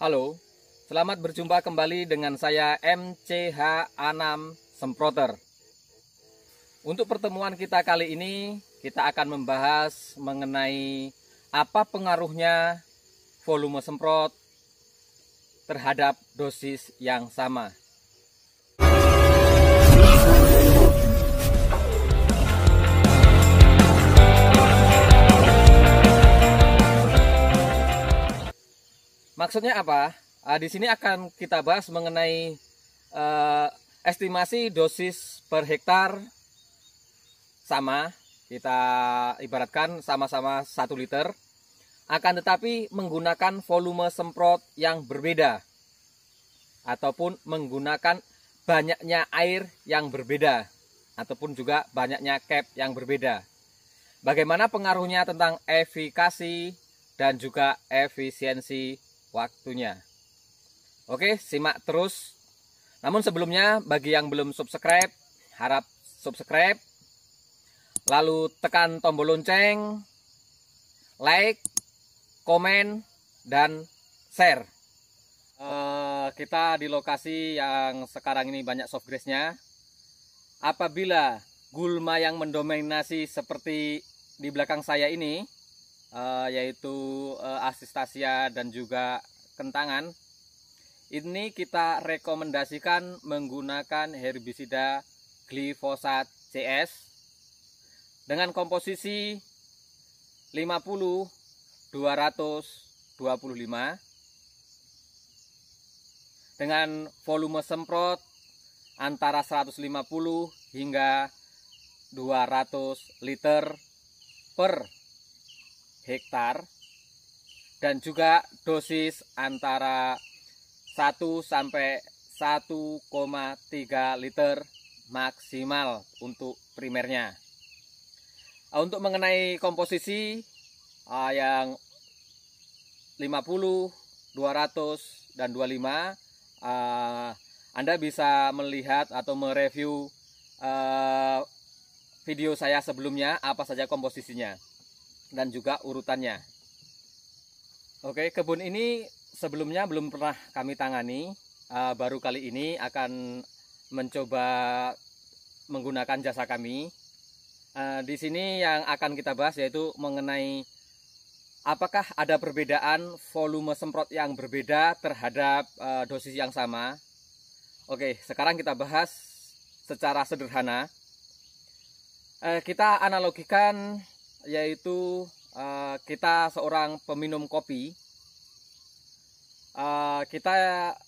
Halo, selamat berjumpa kembali dengan saya MCH Anam Semproter. Untuk pertemuan kita kali ini, kita akan membahas mengenai apa pengaruhnya volume semprot terhadap dosis yang sama. Maksudnya apa? Di sini akan kita bahas mengenai estimasi dosis per hektar sama. Kita ibaratkan sama-sama 1 liter. Akan tetapi menggunakan volume semprot yang berbeda. Ataupun menggunakan banyaknya air yang berbeda. Ataupun juga banyaknya cap yang berbeda. Bagaimana pengaruhnya tentang efikasi dan juga efisiensi waktunya. Oke, simak terus. Namun sebelumnya, bagi yang belum subscribe, harap subscribe. Lalu tekan tombol lonceng, like, komen, dan share. Kita di lokasi yang sekarang ini banyak soft grass-nya. Apabila gulma yang mendominasi seperti di belakang saya ini, yaitu Asistasia dan juga kentangan, ini kita rekomendasikan menggunakan herbisida glifosat CS dengan komposisi 50-225 dengan volume semprot antara 150 hingga 200 liter per hektar, dan juga dosis antara 1 sampai 1,3 liter maksimal untuk primernya. Untuk mengenai komposisi yang 50, 200 dan 25, Anda bisa melihat atau mereview video saya sebelumnya apa saja komposisinya dan juga urutannya. Oke, kebun ini sebelumnya belum pernah kami tangani, baru kali ini akan mencoba menggunakan jasa kami. Di sini yang akan kita bahas yaitu mengenai apakah ada perbedaan volume semprot yang berbeda terhadap dosis yang sama. Oke, sekarang kita bahas secara sederhana. Kita analogikan yaitu kita seorang peminum kopi. Kita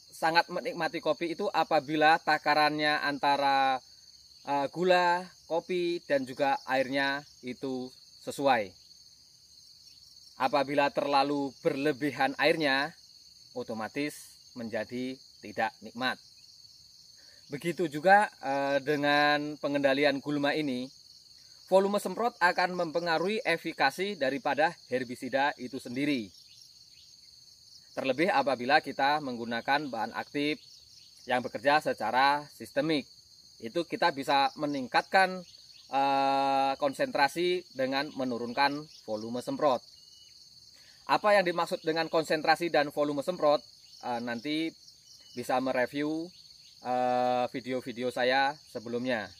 sangat menikmati kopi itu apabila takarannya antara gula, kopi, dan juga airnya itu sesuai. Apabila terlalu berlebihan airnya, otomatis menjadi tidak nikmat. Begitu juga dengan pengendalian gulma ini. Volume semprot akan mempengaruhi efikasi daripada herbisida itu sendiri. Terlebih apabila kita menggunakan bahan aktif yang bekerja secara sistemik. Itu kita bisa meningkatkan konsentrasi dengan menurunkan volume semprot. Apa yang dimaksud dengan konsentrasi dan volume semprot? Nanti bisa mereview video-video saya sebelumnya.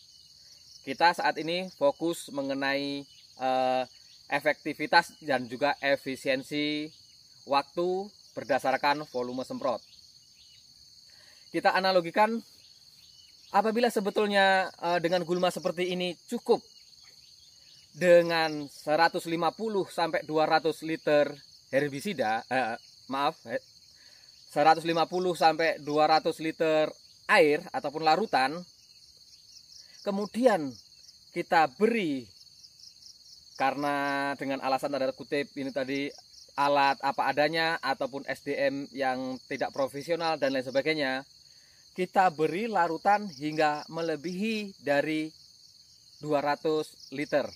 Kita saat ini fokus mengenai efektivitas dan juga efisiensi waktu berdasarkan volume semprot. Kita analogikan apabila sebetulnya dengan gulma seperti ini cukup dengan 150 sampai 200 liter herbisida, 150 sampai 200 liter air ataupun larutan, kemudian kita beri, karena dengan alasan tanda kutip ini tadi alat apa adanya ataupun SDM yang tidak profesional dan lain sebagainya, kita beri larutan hingga melebihi dari 200 liter.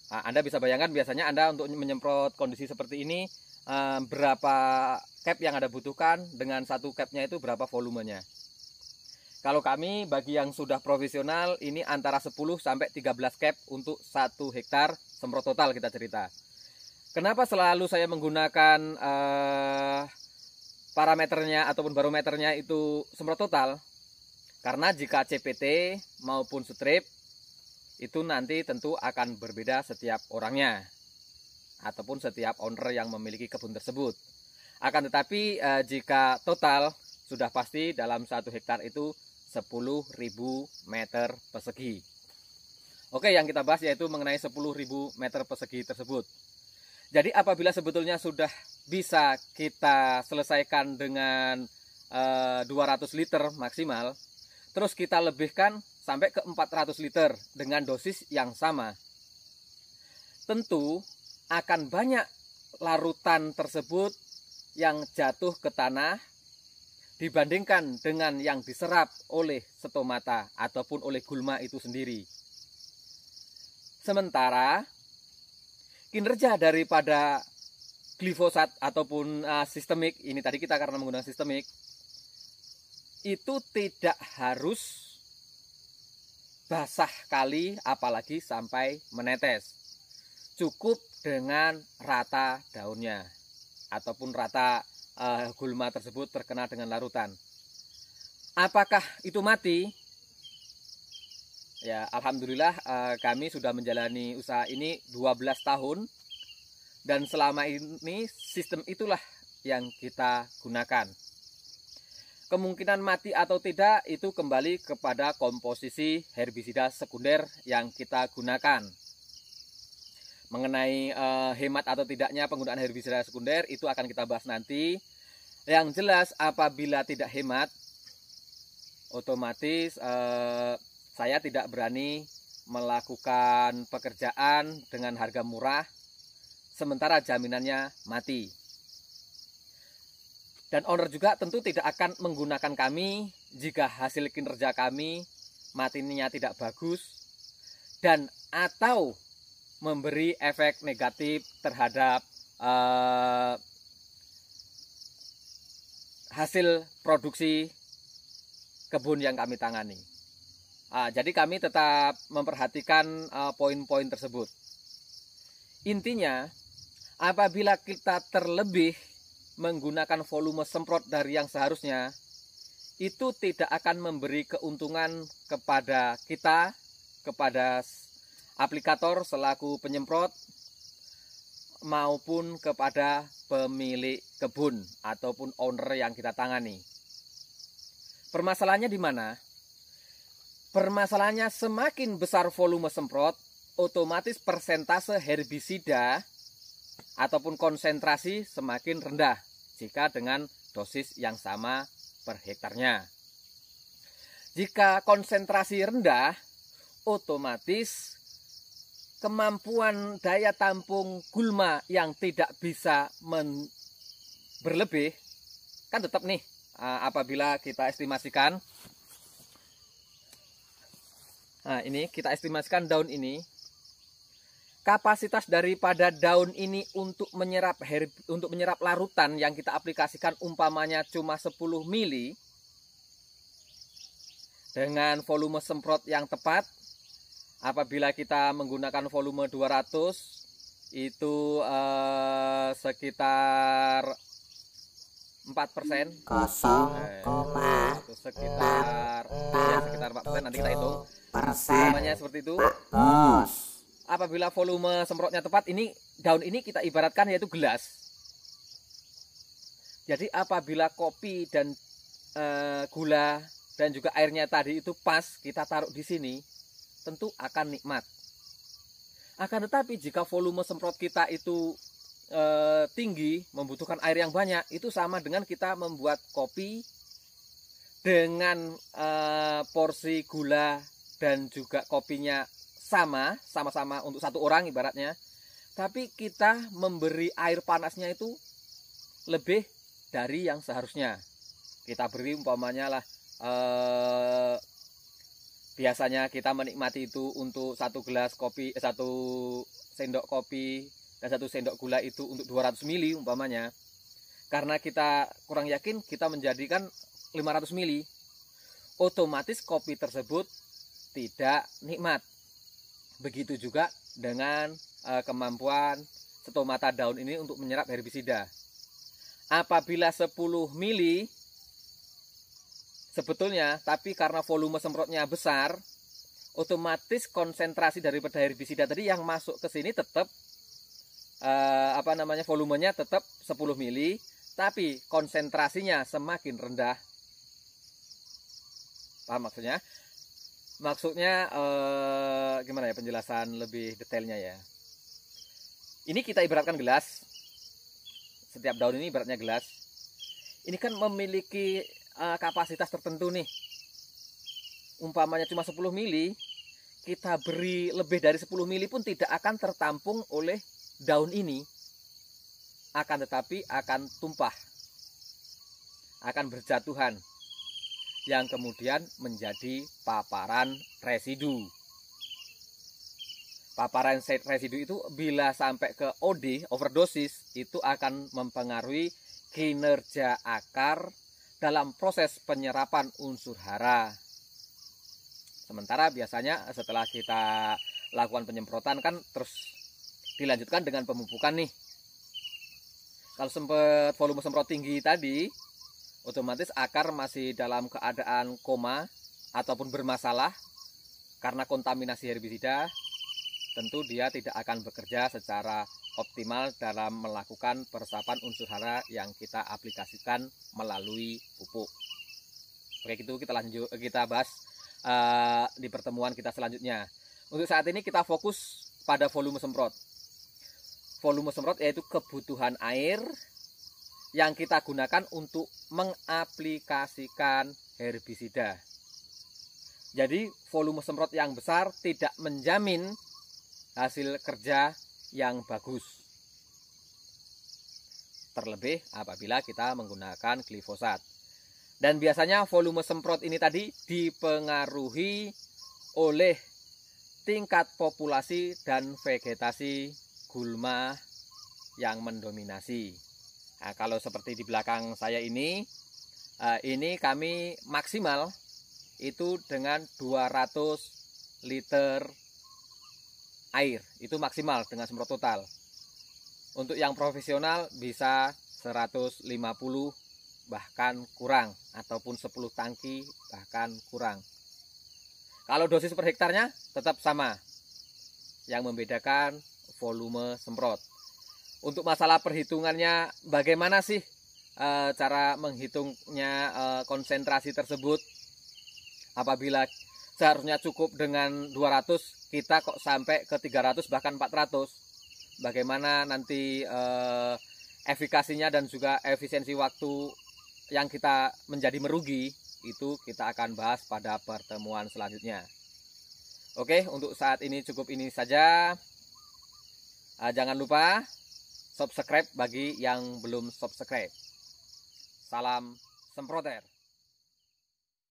Anda bisa bayangkan biasanya Anda untuk menyemprot kondisi seperti ini, berapa cap yang Anda butuhkan, dengan satu capnya itu berapa volumenya. Kalau kami bagi yang sudah profesional ini antara 10 sampai 13 cap untuk 1 hektar semprot total kita cerita. Kenapa selalu saya menggunakan parameternya ataupun barometernya itu semprot total. Karena jika CPT maupun strip itu nanti tentu akan berbeda setiap orangnya ataupun setiap owner yang memiliki kebun tersebut. Akan tetapi jika total sudah pasti dalam 1 hektar itu 10.000 meter persegi. Oke, yang kita bahas yaitu mengenai 10.000 meter persegi tersebut. Jadi apabila sebetulnya sudah bisa kita selesaikan dengan 200 liter maksimal, terus kita lebihkan sampai ke 400 liter dengan dosis yang sama. Tentu akan banyak larutan tersebut yang jatuh ke tanah dibandingkan dengan yang diserap oleh stomata ataupun oleh gulma itu sendiri. Sementara kinerja daripada glifosat ataupun sistemik, ini tadi kita karena menggunakan sistemik, itu tidak harus basah kali apalagi sampai menetes. Cukup dengan rata daunnya ataupun rata gulma tersebut terkena dengan larutan. Apakah itu mati? Ya, alhamdulillah kami sudah menjalani usaha ini 12 tahun dan selama ini sistem itulah yang kita gunakan. Kemungkinan mati atau tidak itu kembali kepada komposisi herbisida sekunder yang kita gunakan. Mengenai hemat atau tidaknya penggunaan herbisida sekunder itu akan kita bahas nanti. Yang jelas apabila tidak hemat, otomatis saya tidak berani melakukan pekerjaan dengan harga murah sementara jaminannya mati. Dan owner juga tentu tidak akan menggunakan kami jika hasil kinerja kami matinya tidak bagus dan atau memberi efek negatif terhadap hasil produksi kebun yang kami tangani. Jadi kami tetap memperhatikan poin-poin tersebut. Intinya, apabila kita terlebih menggunakan volume semprot dari yang seharusnya, itu tidak akan memberi keuntungan kepada kita, kepada aplikator selaku penyemprot, maupun kepada pemilik kebun ataupun owner yang kita tangani. Permasalahannya di mana? Permasalahannya semakin besar volume semprot, otomatis persentase herbisida ataupun konsentrasi semakin rendah jika dengan dosis yang sama per hektarnya. Jika konsentrasi rendah, otomatis kemampuan daya tampung gulma yang tidak bisa berlebih kan tetap nih apabila kita estimasikan. Nah, ini kita estimasikan daun ini, kapasitas daripada daun ini untuk menyerap larutan yang kita aplikasikan umpamanya cuma 10 mili dengan volume semprot yang tepat. Apabila kita menggunakan volume 200 itu sekitar 4%. Sekitar 4%, nanti kita hitung. Namanya seperti itu. Apabila volume semprotnya tepat, ini daun ini kita ibaratkan yaitu gelas. Jadi apabila kopi dan gula dan juga airnya tadi itu pas kita taruh di sini, tentu akan nikmat. Akan tetapi jika volume semprot kita itu tinggi, membutuhkan air yang banyak, itu sama dengan kita membuat kopi dengan porsi gula dan juga kopinya sama-sama untuk satu orang ibaratnya, tapi kita memberi air panasnya itu lebih dari yang seharusnya. Kita beri umpamanya lah biasanya kita menikmati itu untuk satu gelas kopi, satu sendok kopi dan satu sendok gula itu untuk 200 mili umpamanya. Karena kita kurang yakin, kita menjadikan 500 mili. Otomatis kopi tersebut tidak nikmat. Begitu juga dengan kemampuan stomata daun ini untuk menyerap herbisida. Apabila 10 mili sebetulnya, tapi karena volume semprotnya besar, otomatis konsentrasi daripada herbisida tadi yang masuk ke sini tetap volumenya tetap 10 mili, tapi konsentrasinya semakin rendah. Paham maksudnya? Maksudnya gimana ya penjelasan lebih detailnya ya. Ini kita ibaratkan gelas. Setiap daun ini ibaratnya gelas. Ini kan memiliki kapasitas tertentu nih. Umpamanya cuma 10 mili, kita beri lebih dari 10 mili pun tidak akan tertampung oleh daun ini. Akan tetapi akan tumpah. Akan berjatuhan. Yang kemudian menjadi paparan residu. Paparan residu itu bila sampai ke OD, overdosis, itu akan mempengaruhi kinerja akar dalam proses penyerapan unsur hara. Sementara biasanya setelah kita lakukan penyemprotan kan terus dilanjutkan dengan pemupukan nih. Kalau sempat volume semprot tinggi tadi, otomatis akar masih dalam keadaan koma ataupun bermasalah karena kontaminasi herbisida, tentu dia tidak akan bekerja secara optimal dalam melakukan peresapan unsur hara yang kita aplikasikan melalui pupuk. Oke, itu kita bahas di pertemuan kita selanjutnya. Untuk saat ini kita fokus pada volume semprot. Volume semprot yaitu kebutuhan air yang kita gunakan untuk mengaplikasikan herbisida. Jadi volume semprot yang besar tidak menjamin hasil kerja yang bagus. Terlebih apabila kita menggunakan glifosat. Dan biasanya volume semprot ini tadi dipengaruhi oleh tingkat populasi dan vegetasi gulma yang mendominasi. Nah, kalau seperti di belakang saya ini kami maksimal itu dengan 200 liter air, itu maksimal dengan semprot total. Untuk yang profesional bisa 150 bahkan kurang, ataupun 10 tangki bahkan kurang. Kalau dosis per hektarnya tetap sama. Yang membedakan volume semprot. Untuk masalah perhitungannya, bagaimana sih cara menghitungnya konsentrasi tersebut? Apabila seharusnya cukup dengan 200, kita kok sampai ke 300 bahkan 400. Bagaimana nanti efikasinya dan juga efisiensi waktu yang kita menjadi merugi, itu kita akan bahas pada pertemuan selanjutnya. Oke, untuk saat ini cukup ini saja. Jangan lupa subscribe bagi yang belum subscribe. Salam semproter.